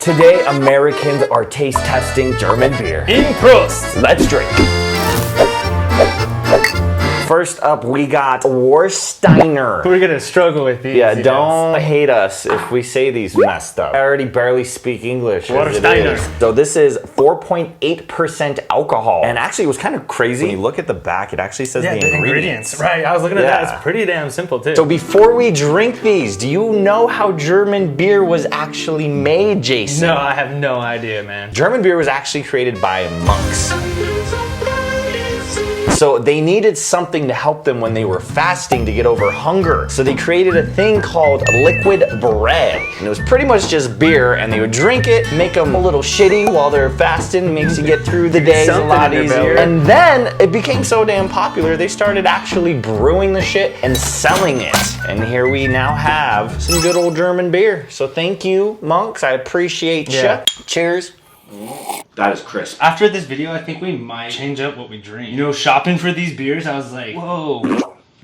Today, Americans are taste testing German beer. In Prost! Let's drink. First up, we got Warsteiner. We're gonna struggle with these. Yeah, don't hate us if we say these messed up. I already barely speak English. Warsteiner. So this is 4.8% alcohol. And actually, it was kind of crazy. When you look at the back, it actually says the ingredients. Right, I was looking at that. It's pretty damn simple, too. So before we drink these, do you know how German beer was actually made, Jason? No, I have no idea, man. German beer was actually created by monks. So they needed something to help them when they were fasting to get over hunger. So they created a thing called liquid bread. And it was pretty much just beer, and they would drink it, make them a little shitty while they're fasting, makes you get through the days a lot easier. And then it became so damn popular, they started actually brewing the shit and selling it. And here we now have some good old German beer. So thank you, monks. I appreciate ya. Cheers. That is crisp. After this video, I think we might change up what we drink. You know, shopping for these beers, I was like, whoa.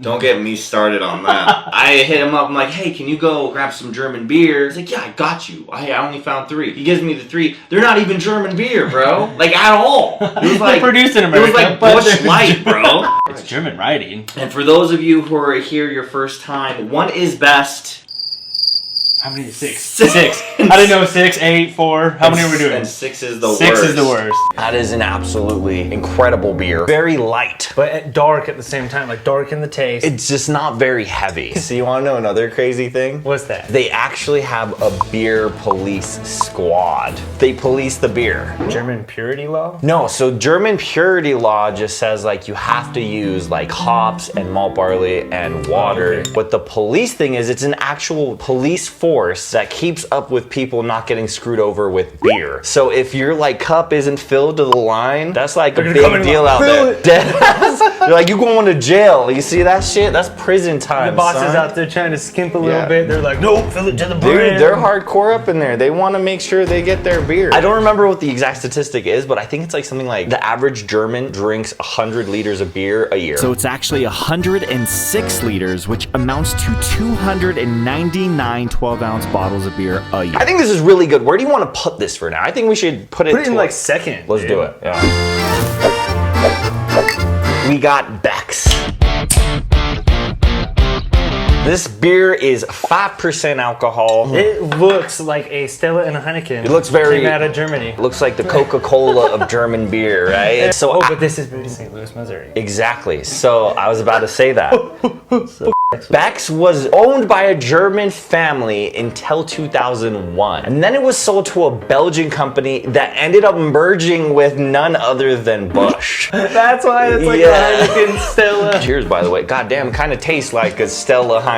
Don't get me started on that. I hit him up, I'm like, hey, can you go grab some German beer? He's like, yeah, I got you. I only found 3. He gives me the 3. They're not even German beer, bro. Like, at all. It was like, produced in America. It was like Busch Light, bro. It's German writing. And for those of you who are here your first time, one is best. How many is 6? 6. I didn't know 6, 8, 4. How many are we doing? And 6 is the worst. 6 is the worst. That is an absolutely incredible beer. Very light. But dark at the same time, like dark in the taste. It's just not very heavy. So you want to know another crazy thing? What's that? They actually have a beer police squad. They police the beer. German purity law? No, so German purity law just says like you have to use like hops and malt barley and water. Okay. But the police thing is it's an actual police force that keeps up with people not getting screwed over with beer. So if your like cup isn't filled to the line, that's like a big deal out there. They're like, you going to jail. You see that shit? That's prison time. The boss is son. out there trying to skimp a little bit. They're like, no, fill it to the brim. Dude, they're hardcore up in there. They want to make sure they get their beer. I don't remember what the exact statistic is, but I think it's like something like the average German drinks 100 liters of beer a year. So it's actually 106 liters, which amounts to 299 12-ounce bottles of beer a year. I think this is really good. Where do you want to put this for now? I think we should put it in like second. Let's do it. Yeah. We got Becks. This beer is 5% alcohol. It looks like a Stella and a Heineken. It looks very came out of Germany. It looks like the Coca-Cola of German beer, right? So but this is brewed in St. Louis, Missouri. Exactly. So I was about to say that. Becks was owned by a German family until 2001. And then it was sold to a Belgian company that ended up merging with none other than Busch. That's why it's like a Heineken Stella. Cheers, by the way. Goddamn, kind of tastes like a Stella Heineken.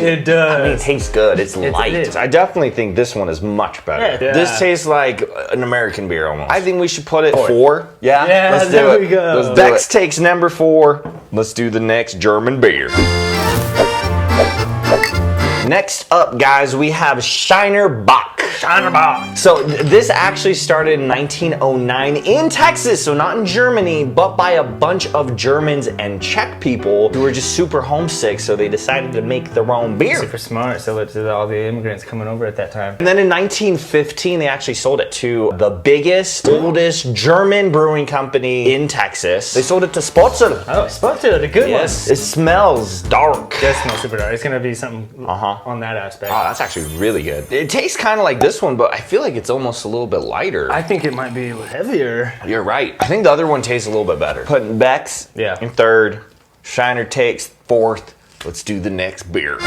It does. I mean, it tastes good. It's light. I definitely think this one is much better. Yeah. This tastes like an American beer almost. I think we should put it 4. Yeah? Yeah, let's there do we go. Let's do Becks takes number 4. Let's do the next German beer. Next up, guys, we have Warsteiner Bach. Bach. So this actually started in 1909 in Texas, so not in Germany, but by a bunch of Germans and Czech people who were just super homesick, so they decided to make their own beer. Super smart, sell it to all the immigrants coming over at that time. And then in 1915, they actually sold it to the biggest, oldest German brewing company in Texas. They sold it to Spotzel. Oh, Spotzel, the good one. Yes, it smells dark. It does smell super dark. It's gonna be something on that aspect. Oh, that's actually really good. It tastes kind of like this one, but I feel like it's almost a little bit lighter. I think it might be heavier. You're right. I think the other one tastes a little bit better. Putting Becks in 3rd, Warsteiner takes 4th. Let's do the next beer.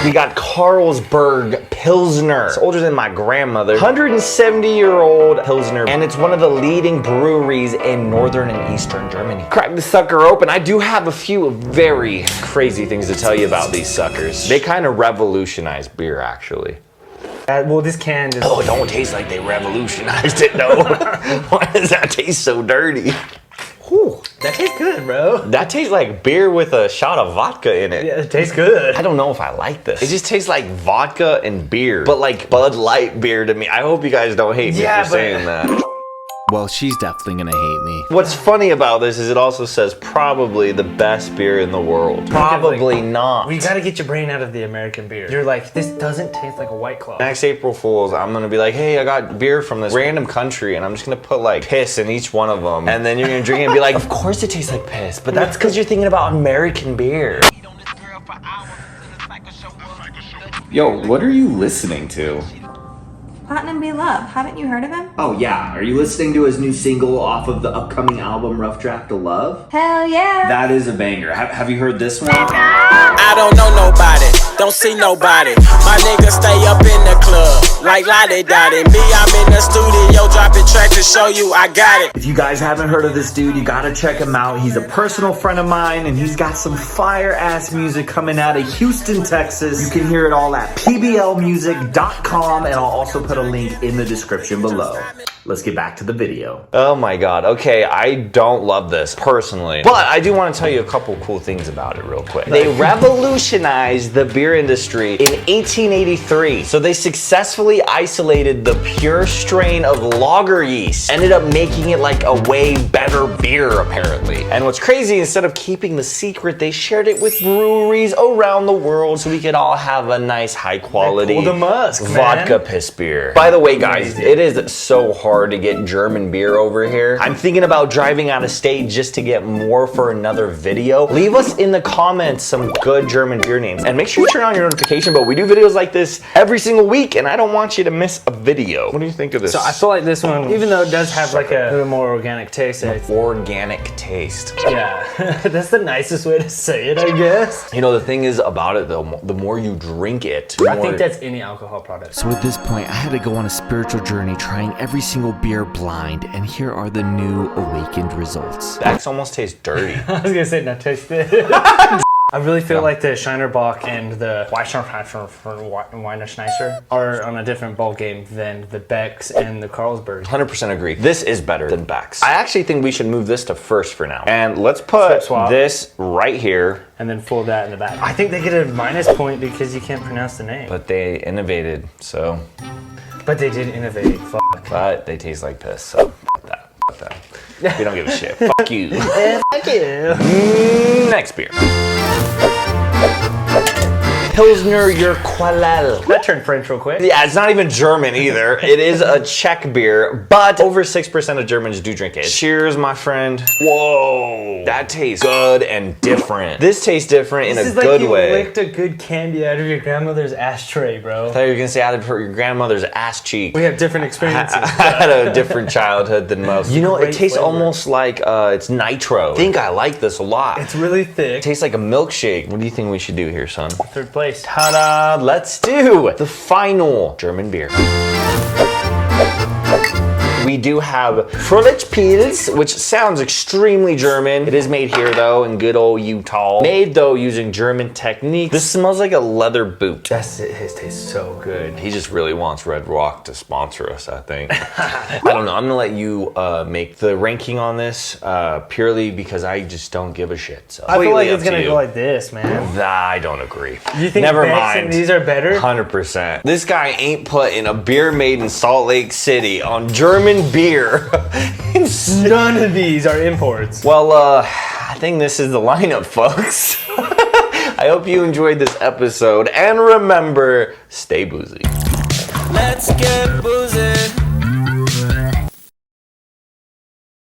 We got Carlsberg Pilsner. It's older than my grandmother. 170-year-old Pilsner, and it's one of the leading breweries in northern and eastern Germany. Crack the sucker open. I do have a few very crazy things to tell you about these suckers. They kind of revolutionized beer, actually. Well, this can just... Oh, it don't taste like they revolutionized it, though. Why does that taste so dirty? Whew. That tastes good, bro. That tastes like beer with a shot of vodka in it. Yeah, it tastes good. I don't know if I like this. It just tastes like vodka and beer, but like Bud Light beer to me. I hope you guys don't hate me for saying that. Well, she's definitely gonna hate me. What's funny about this is it also says probably the best beer in the world. Probably not. We gotta get your brain out of the American beer. You're like, this doesn't taste like a White Claw. Next April Fools, I'm gonna be like, hey, I got beer from this random country, and I'm just gonna put like piss in each one of them, and then you're gonna drink it and be like, of course it tastes like piss, but that's because you're thinking about American beer. Yo, what are you listening to? Platinum Be Love. Haven't you heard of him? Oh yeah, are you listening to his new single off of the upcoming album Rough Draft of Love? Hell yeah. That is a banger. Have you heard this one? I don't know nobody, don't see nobody. My niggas stay up in the club, like Lottie Dottie. Me, I'm in the studio dropping tracks to show you I got it. If you guys haven't heard of this dude, you gotta check him out. He's a personal friend of mine, and he's got some fire-ass music coming out of Houston, Texas. You can hear it all at pblmusic.com, and I'll also put a link in the description below. Let's get back to the video. Oh my god, okay, I don't love this personally, but I do want to tell you a couple cool things about it real quick. They revolutionized the beer industry in 1883. So they successfully isolated the pure strain of lager yeast, ended up making it like a way better beer apparently. And what's crazy, instead of keeping the secret, they shared it with breweries around the world so we could all have a nice high quality Golden Musk, vodka piss beer. By the way guys, it is so hard to get German beer over here. I'm thinking about driving out of state just to get more for another video. Leave us in the comments some good German beer names, and make sure you turn on your notification bell. We do videos like this every single week, and I don't want you to miss a video. What do you think of this? So I feel like this one, even though it does have like a little more organic taste, organic taste. yeah, that's the nicest way to say it, I guess. You know, the thing is about it though, the more you drink it, I think that's any alcohol product. So at this point, I had to go on a spiritual journey trying every single beer blind, and here are the new awakened results. Becks almost tastes dirty. I was gonna say, no, taste it. I really feel like the Shiner Bach and the Weinerschneiser are on a different ball game than the Becks and the Carlsberg. 100% agree. This is better than Becks. I actually think we should move this to first for now. And let's put this right here. And then fold that in the back. I think they get a minus point because you can't pronounce the name. But they innovated, so. But they did innovate, fuck. But they taste like piss, so fuck that. Fuck that. We don't give a shit. Fuck you. Fuck you. Next beer. Pilsner Urquell. That turned French real quick. Yeah, it's not even German either. It is a Czech beer, but over 6% of Germans do drink it. Cheers, my friend. Whoa, that tastes good and different. This tastes different in a good way. You licked a good candy out of your grandmother's ashtray, bro. I thought you were gonna say out of your grandmother's ass cheek. We have different experiences. I had a different childhood than most. You know, it tastes almost like it's nitro. I think I like this a lot. It's really thick. It tastes like a milkshake. What do you think we should do here, son? Third place. Ta-da! Let's do the final German beer. We do have Fröhlich Pils, which sounds extremely German. It is made here though, in good old Utah. Made though using German techniques. This smells like a leather boot. That's it. His tastes so good. He just really wants Red Rock to sponsor us, I think. I don't know. I'm gonna let you make the ranking on this purely because I just don't give a shit. So I feel like it's gonna go like this, man. I don't agree. You think Never Becks mind. and these are better? 100%. This guy ain't putting a beer made in Salt Lake City on German beer. None of these are imports. Well, I think this is the lineup, folks. I hope you enjoyed this episode, and remember, stay boozy. Let's get boozy.